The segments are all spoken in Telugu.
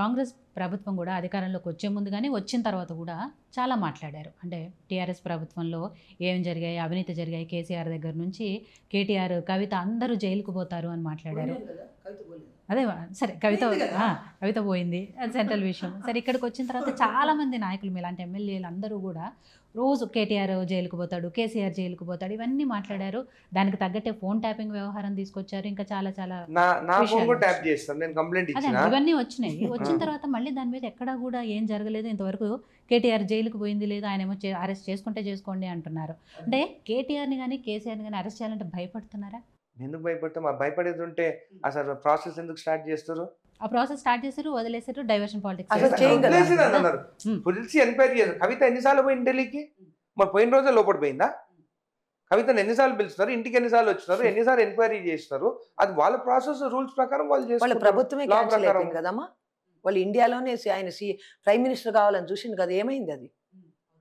కాంగ్రెస్ ప్రభుత్వం కూడా అధికారంలోకి వచ్చే ముందు కానీ వచ్చిన తర్వాత కూడా చాలా మాట్లాడారు. అంటే టీఆర్ఎస్ ప్రభుత్వంలో ఏం జరిగాయి, అవినీతి జరిగాయి, కేసీఆర్ దగ్గర నుంచి కేటీఆర్, కవిత అందరూ జైలుకు పోతారు అని మాట్లాడారు. అదే సరే, కవిత పోయింది, అది సెంట్రల్ విషయం. సరే, ఇక్కడికి వచ్చిన తర్వాత చాలామంది నాయకులు మీలాంటి ఎమ్మెల్యేలు అందరూ కూడా రోజు కేటీఆర్ జైలుకు పోతాడు, కేసీఆర్ జైలుకు పోతాడు, ఇవన్నీ మాట్లాడారు. దానికి తగ్గట్టే ఫోన్ ట్యాపింగ్ వ్యవహారం తీసుకొచ్చారు. ఇంకా చాలా చాలా ఇవన్నీ వచ్చినాయి. వచ్చిన తర్వాత మళ్ళీ దాని మీద ఎక్కడా కూడా ఏం జరగలేదు. ఇంతవరకు కేటీఆర్ జైలుకు పోయింది లేదు, ఆయన ఏమో అరెస్ట్ చేసుకుంటే చేసుకోండి అంటున్నారు. అంటే కేటీఆర్ని కానీ కేసీఆర్ని కానీ అరెస్ట్ చేయాలంటే భయపడుతున్నారా? ఎందుకు భయపడతాం? భయపడేది ఉంటే అసలు ప్రాసెస్ ఎందుకు స్టార్ట్ చేస్తారు? ఆ ప్రాసెస్ స్టార్ట్ చేశారు, వదిలేసారు, డైవర్షన్ పాలిటిక్స్ అన్నారు. పోలీసు ఎంక్వైరీ చేశారు. కవిత ఎన్నిసార్లు పోయింది ఢిల్లీకి? మరి పోయిన రోజే లోపల పోయిందా? కవితను ఎన్నిసార్లు పిలుస్తున్నారు, ఇంటికి ఎన్నిసార్లు వచ్చినారు, ఎన్నిసార్లు ఎంక్వైరీ చేస్తున్నారు, అది వాళ్ళ ప్రాసెస్ రూల్స్ ప్రకారం వాళ్ళు చేస్తారు. ప్రభుత్వమే కదమ్మా. వాళ్ళు ఇండియాలోనే ఆయన ప్రైమ్ మినిస్టర్ కావాలని చూసింది కదా, ఏమైంది అది?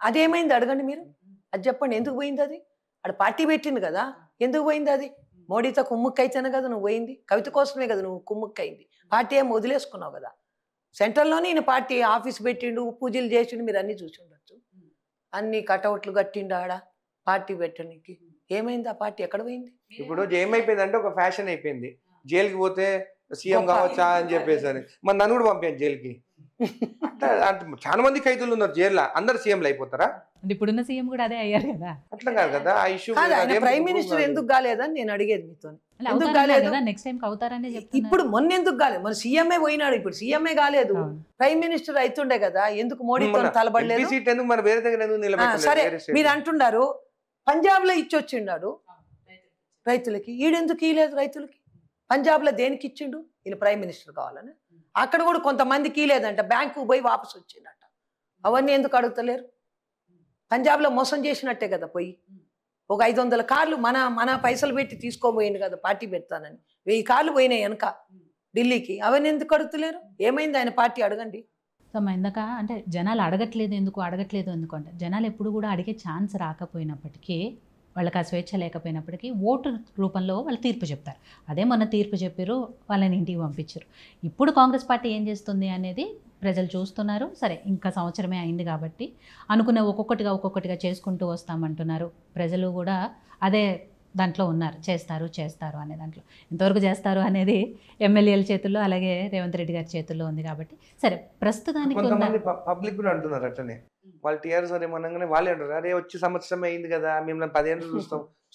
అదేమైంది అడగండి మీరు, అది చెప్పండి. ఎందుకు పోయింది అది? అక్కడ పార్టీ పెట్టింది కదా, ఎందుకు పోయింది అది? మోడీతో కుమ్ముక్కు అయితేనే కదా నువ్వు పోయింది, కవిత కోసమే కదా నువ్వు కుమ్ముక్కు అయింది. పార్టీ ఏం వదిలేసుకున్నావు కదా. సెంట్రల్లోనే ఈయన పార్టీ ఆఫీస్ పెట్టిండు, పూజలు చేసిండు, మీరు అన్నీ చూసి ఉండొచ్చు. అన్ని కటౌట్లు కట్టిండు ఆడ పార్టీ పెట్టడానికి. ఏమైంది ఆ పార్టీ? ఎక్కడ పోయింది? ఇప్పుడు ఏమైపోయింది అంటే ఒక ఫ్యాషన్ అయిపోయింది. జైలుకి పోతే సీఎం కావచ్చా అని చెప్పేసి అని మరి నన్ను కూడా పంపాను జైలుకి. చాలా మంది ఖైదీలు ఉన్నారు జైల్లో, అందరు సీఎంలు అయిపోతారా? ఇప్పుడున్న సీఎం కూడా అదే అయ్యారు కదా. అట్లా కాదు కదా ఆ ఇష్యూ. ప్రైమ్ మినిస్టర్ ఎందుకు కాలేదని నేను అడిగేది మీతో. ఎందుకు కాలేదు? నెక్స్ట్ టైం అవుతారనే చెప్తున్నారు. ఇప్పుడు మొన్న ఎందుకు కాలేదు? మన సీఎంఏ పోయినాడు, ఇప్పుడు సీఎంఏ కాలేదు, ప్రైమ్ మినిస్టర్ అవుతుండే కదా. ఎందుకు మోడీతో తలబడలేదు? సరే, మీరు అంటున్నారు పంజాబ్ లో ఇచ్చొచ్చిండాడు రైతులకి, ఈడెందుకు ఇలేదు రైతులకి? పంజాబ్ లో దేనికి ఇచ్చిండు? ఈయన ప్రైమ్ మినిస్టర్ కావాలని. అక్కడ కూడా కొంతమందికి ఇలేదంట, బ్యాంకు పోయి వాపసు వచ్చిందట. అవన్నీ ఎందుకు అడుగుతలేరు? పంజాబ్లో మోసం చేసినట్టే కదా. పోయి ఒక 500 కార్లు మన పైసలు పెట్టి తీసుకోబోయింది కదా పార్టీ పెడతానని. 1000 కార్లు పోయినాయి వెనక ఢిల్లీకి. అవన్నీ ఎందుకు అడుగుతలేరు? ఏమైంది ఆయన పార్టీ? అడగండి. ఇందాక అంటే జనాలు అడగట్లేదు ఎందుకు అంటే జనాలు ఎప్పుడు కూడా అడిగే ఛాన్స్ రాకపోయినప్పటికీ, వాళ్ళకి ఆ స్వేచ్ఛ లేకపోయినప్పటికీ ఓటు రూపంలో వాళ్ళు తీర్పు చెప్తారు. అదే మొన్న తీర్పు చెప్పారు, వాళ్ళని ఇంటికి పంపించారు. ఇప్పుడు కాంగ్రెస్ పార్టీ ఏం చేస్తుంది అనేది ప్రజలు చూస్తున్నారు. సరే, ఇంకా సంవత్సరమే అయింది కాబట్టి అనుకునే ఒక్కొక్కటిగా చేసుకుంటూ వస్తామంటున్నారు. ప్రజలు కూడా అదే దాంట్లో ఉన్నారు, చేస్తారు అనే దాంట్లో. ఎంతవరకు చేస్తారు అనేది ఎమ్మెల్యేల చేతుల్లో, అలాగే రేవంత్ రెడ్డి గారి చేతుల్లో ఉంది కాబట్టి సరే ప్రస్తుతానికి పబ్లిక్ కూడా అంటున్నారు అట్లనే. వాళ్ళు టీఆర్ఎస్ ఏమనగానే వాళ్ళే అంటారు, అరే వచ్చి సంవత్సరం అయింది కదా, మేము 10 ఏళ్ళు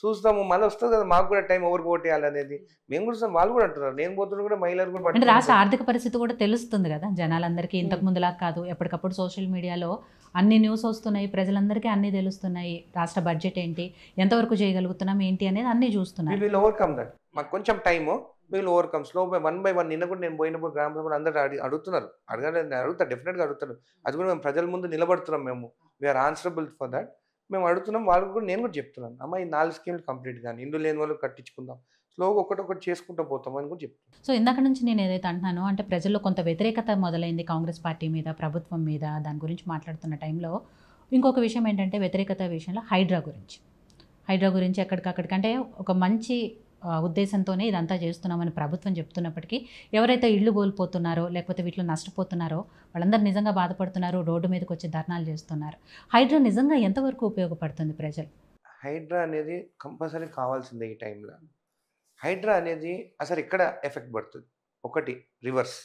చూస్తాము మళ్ళీ వస్తుంది కదా, మాకు కూడా టైం ఎవరు ఓటు వేయాలనేది మేము కూడా. వాళ్ళు కూడా అంటున్నారు, నేను పోతున్నా కూడా మహిళలు కూడా. అంటే రాష్ట్ర ఆర్థిక పరిస్థితి కూడా తెలుస్తుంది కదా జనాలందరికీ. ఇంతకు ముందులా కాదు, ఎప్పటికప్పుడు సోషల్ మీడియాలో అన్ని న్యూస్ వస్తున్నాయి, ప్రజలందరికీ అన్నీ తెలుస్తున్నాయి. రాష్ట్ర బడ్జెట్ ఏంటి, ఎంతవరకు చేయగలుగుతున్నాం ఏంటి అనేది అన్నీ చూస్తున్నారు. వీళ్ళు ఓవర్కమ్ దట్. మాకు కొంచెం టైము, వీళ్ళు ఓవర్కమ్ స్లో బై 1 by 1. నిన్న కూడా నేను పోయినప్పుడు గ్రామ సభలు అందరూ అడుగుతున్నారు, అడుగుతారు, డెఫినెట్గా అడుగుతారు. అది కూడా మేము ప్రజల ముందు నిలబడుతున్నాం, మేము వీఆర్ ఆన్సరబుల్ ఫర్ దట్. మేము అడుగుతున్నాం, వాళ్ళకి కూడా నేను కూడా చెప్తున్నాను, అమ్మ ఈ 4 స్కీమ్లు కంప్లీట్ కానీ ఇండ్లు లేని వాళ్ళు కట్టించుకుందాం, స్లోగా ఒకటి చేసుకుంటూ పోతాం అని కూడా చెప్తాను. సో ఇందాక నుంచి నేను ఏదైతే అంటున్నానో, అంటే ప్రజల్లో కొంత వ్యతిరేకత మొదలైంది కాంగ్రెస్ పార్టీ మీద, ప్రభుత్వం మీద. దాని గురించి మాట్లాడుతున్న టైంలో ఇంకొక విషయం ఏంటంటే, వ్యతిరేకత విషయంలో హైడ్రా గురించి ఎక్కడికక్కడికంటే ఒక మంచి ఉద్దేశంతోనే ఇదంతా చేస్తున్నామని ప్రభుత్వం చెప్తున్నప్పటికీ, ఎవరైతే ఇళ్ళు కోల్పోతున్నారో లేకపోతే వీటిలో నష్టపోతున్నారో వాళ్ళందరూ నిజంగా బాధపడుతున్నారు, రోడ్డు మీదకి వచ్చి ధర్నాలు చేస్తున్నారు. హైడ్రా నిజంగా ఎంతవరకు ఉపయోగపడుతుంది ప్రజలు? హైడ్రా అనేది కంపల్సరీ కావాల్సిందే ఈ టైంలో. హైడ్రా అనేది అసలు ఎక్కడ ఎఫెక్ట్ పడుతుంది? ఒకటి రివర్స్,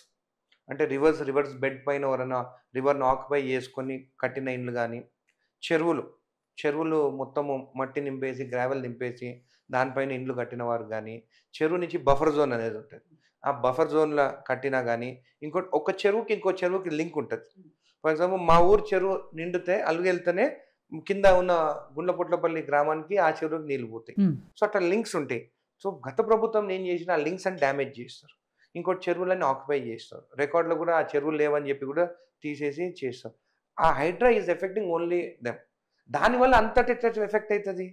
అంటే రివర్స్ బెడ్ పైన ఎవరైనా రివర్ను ఆక్యుపై చేసుకొని కట్టిన ఇండ్లు కానీ, చెరువులు మొత్తము మట్టి నింపేసి గ్రావెల్ నింపేసి దానిపైన ఇండ్లు కట్టిన వారు కానీ, చెరువు నుంచి బఫర్ జోన్ అనేది ఉంటుంది, ఆ బఫర్ జోన్లో కట్టినా కానీ, ఒక చెరువుకి ఇంకో చెరువుకి లింక్ ఉంటుంది. ఫర్ ఎగ్జాంపుల్ మా ఊరు చెరువు నిండితే అలుగెళ్తేనే కింద ఉన్న గుండ్లపుట్లపల్లి గ్రామానికి ఆ చెరువుకి నీళ్ళు పోతాయి. సో అట్లా లింక్స్ ఉంటాయి. సో గత ప్రభుత్వం ఏం చేసిన ఆ లింక్స్ అని డ్యామేజ్ చేస్తారు, ఇంకోటి చెరువులన్నీ ఆక్యుపై చేస్తారు, రికార్డులో కూడా ఆ చెరువులు లేవని చెప్పి కూడా తీసేసి చేస్తారు. ఆ HYDRAA is affecting only them. దానివల్ల అంతటి ఎఫెక్ట్ అవుతుంది,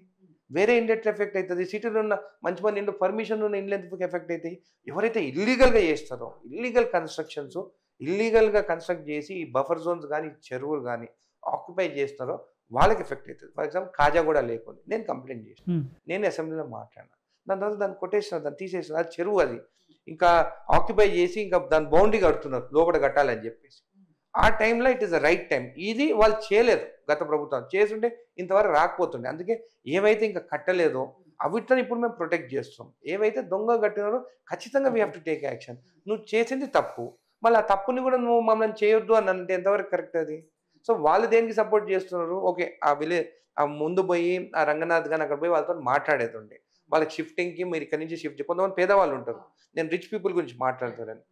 వేరే ఇండెట్ ఎఫెక్ట్ అవుతుంది. సిటీలో ఉన్న మంచి మంది ఇండ్లు, పర్మిషన్ ఉన్న ఇండ్లు ఎందుకు ఎఫెక్ట్ అవుతాయి? ఎవరైతే ఇల్లీగల్గా చేస్తారో, ఇల్లీగల్ కన్స్ట్రక్షన్స్ ఇల్లీగల్గా కన్స్ట్రక్ట్ చేసి ఈ బఫర్ జోన్స్ కానీ చెరువులు కానీ ఆక్యుపై చేస్తారో వాళ్ళకి ఎఫెక్ట్ అవుతుంది. ఫర్ ఎగ్జాంపుల్ కాజాగూడ లేకుండా నేను కంప్లైంట్ చేసాను, నేను అసెంబ్లీలో మాట్లాడినా, దాని తర్వాత దాన్ని కొట్టేసిన, దాన్ని తీసేసిన, అది చెరువు, అది ఇంకా ఆక్యుపై చేసి ఇంకా దాని బౌండరీ కడుతున్నారు లోపల కట్టాలని చెప్పేసి. ఆ టైంలో it is the right time. ఇది వాళ్ళు చేయలేదు గత ప్రభుత్వం, చేస్తుంటే ఇంతవరకు రాకపోతుండే. అందుకే ఏవైతే ఇంకా కట్టలేదో అవిటిని ఇప్పుడు మేము ప్రొటెక్ట్ చేస్తున్నాం. ఏవైతే దొంగ కట్టినారో ఖచ్చితంగా we have to take action. నువ్వు చేసింది తప్పు, మళ్ళీ ఆ తప్పుని కూడా నువ్వు మమ్మల్ని చేయొద్దు అని అంటే ఎంతవరకు కరెక్ట్ అది? సో వాళ్ళు దేనికి సపోర్ట్ చేస్తున్నారు? ఓకే, ఆ ముందు పోయి ఆ రంగనాథ్ గాని అక్కడ పోయి వాళ్ళతో మాట్లాడేదండి. వాళ్ళకి షిఫ్టింగ్కి మీరు ఇక్కడ నుంచి షిఫ్ట్, కొంతమంది పేదవాళ్ళు ఉంటారు, నేను రిచ్ పీపుల్ గురించి మాట్లాడుతాను.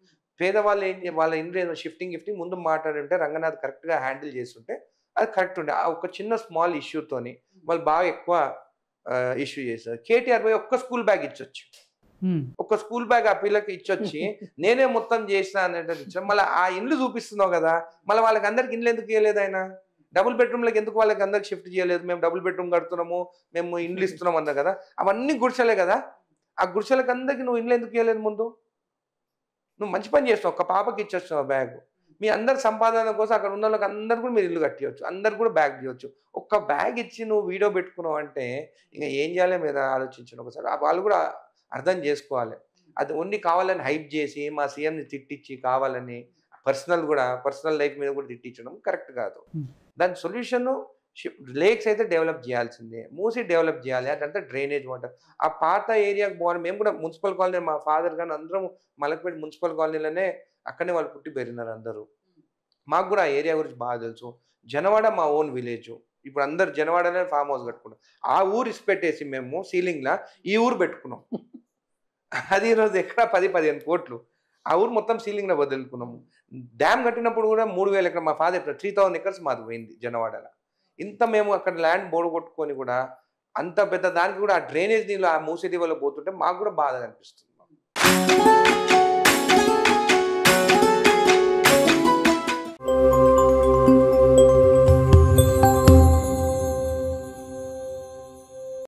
పేదవాళ్ళు వాళ్ళ ఇంట్లో షిఫ్టింగ్ ముందు మాట్లాడుంటే రంగనాథ్ కరెక్ట్గా హ్యాండిల్ చేస్తుంటే అది కరెక్ట్ ఉండే. ఆ ఒక చిన్న స్మాల్ ఇష్యూతోని వాళ్ళు బాగా ఎక్కువ ఇష్యూ చేశారు. కేటీఆర్ పోయి ఒక్క స్కూల్ బ్యాగ్ ఇచ్చొచ్చు, ఒక్క స్కూల్ బ్యాగ్ ఆ పిల్లకి ఇచ్చొచ్చి నేనే మొత్తం చేసిన అనేటట్టు మళ్ళీ ఆ ఇండ్లు చూపిస్తున్నావు కదా, మళ్ళీ వాళ్ళకి అందరికి ఇండ్లు ఎందుకు ఇవ్వలేదు? ఆయన డబుల్ బెడ్రూమ్లకు ఎందుకు వాళ్ళకి అందరికి షిఫ్ట్ చేయలేదు? మేము డబుల్ బెడ్రూమ్ కడుతున్నాము, మేము ఇండ్లు ఇస్తున్నాం అన్నా కదా, అవన్నీ గుడిసెలే కదా. ఆ గుడిసెలకు అందరికి నువ్వు ఇండ్లు ఎందుకు ఇవ్వలేదు? ముందు నువ్వు మంచి పని చేస్తావు, ఒక పాపకి ఇచ్చొచ్చావు బ్యాగ్. మీ అందరి సంపాదన కోసం అక్కడ ఉన్న వాళ్ళకి అందరు కూడా మీరు ఇల్లు కట్టియచ్చు, అందరు కూడా బ్యాగ్ చేయవచ్చు. ఒక్క బ్యాగ్ ఇచ్చి నువ్వు వీడియో పెట్టుకున్నావు అంటే ఇంకా ఏం చేయాలి మీరు ఆలోచించండి ఒకసారి. వాళ్ళు కూడా అర్థం చేసుకోవాలి. అది ఓన్లీ కావాలని హైప్ చేసి మా సీఎంని తిట్టించి కావాలని పర్సనల్ లైఫ్ మీద కూడా తిట్టించడం కరెక్ట్ కాదు. దాని సొల్యూషన్ లేక్స్ అయితే డెవలప్ చేయాల్సిందే, మూసి డెవలప్ చేయాలి. అదంతా డ్రైనేజ్ వాటర్ ఆ పాత ఏరియాకి పోవాలి. మేము కూడా మున్సిపల్ కాలనీ, మా ఫాదర్ కానీ అందరం మలక్పేట మున్సిపల్ కాలనీలోనే అక్కడనే వాళ్ళు పుట్టి పెరిగినారు అందరూ. మాకు కూడా ఆ ఏరియా గురించి బాగా తెలుసు. జనవాడ మా ఓన్ విలేజ్. ఇప్పుడు అందరు జనవాడనే ఫామ్ హౌస్ కట్టుకున్నాం. ఆ ఊరు ఇసిపెట్టేసి మేము సీలింగ్లా ఈ ఊరు పెట్టుకున్నాం. అది ఈరోజు ఎక్కడ 10-15 కోట్లు. ఆ ఊరు మొత్తం సీలింగ్లో వదులుకున్నాము. డ్యామ్ కట్టినప్పుడు కూడా 3000 ఎకరం, మా ఫాదర్ 3000 ఎకర్స్ మాది పోయింది జనవాడలో. ఇంత మేము అక్కడ ల్యాండ్ బోర్డు కొట్టుకొని కూడా అంత పెద్ద దానికి కూడా ఆ డ్రైనేజ్ నీళ్ళు ఆ మూసీ రివర్లో పోతుంటే మాకు కూడా బాధ అనిపిస్తుంది.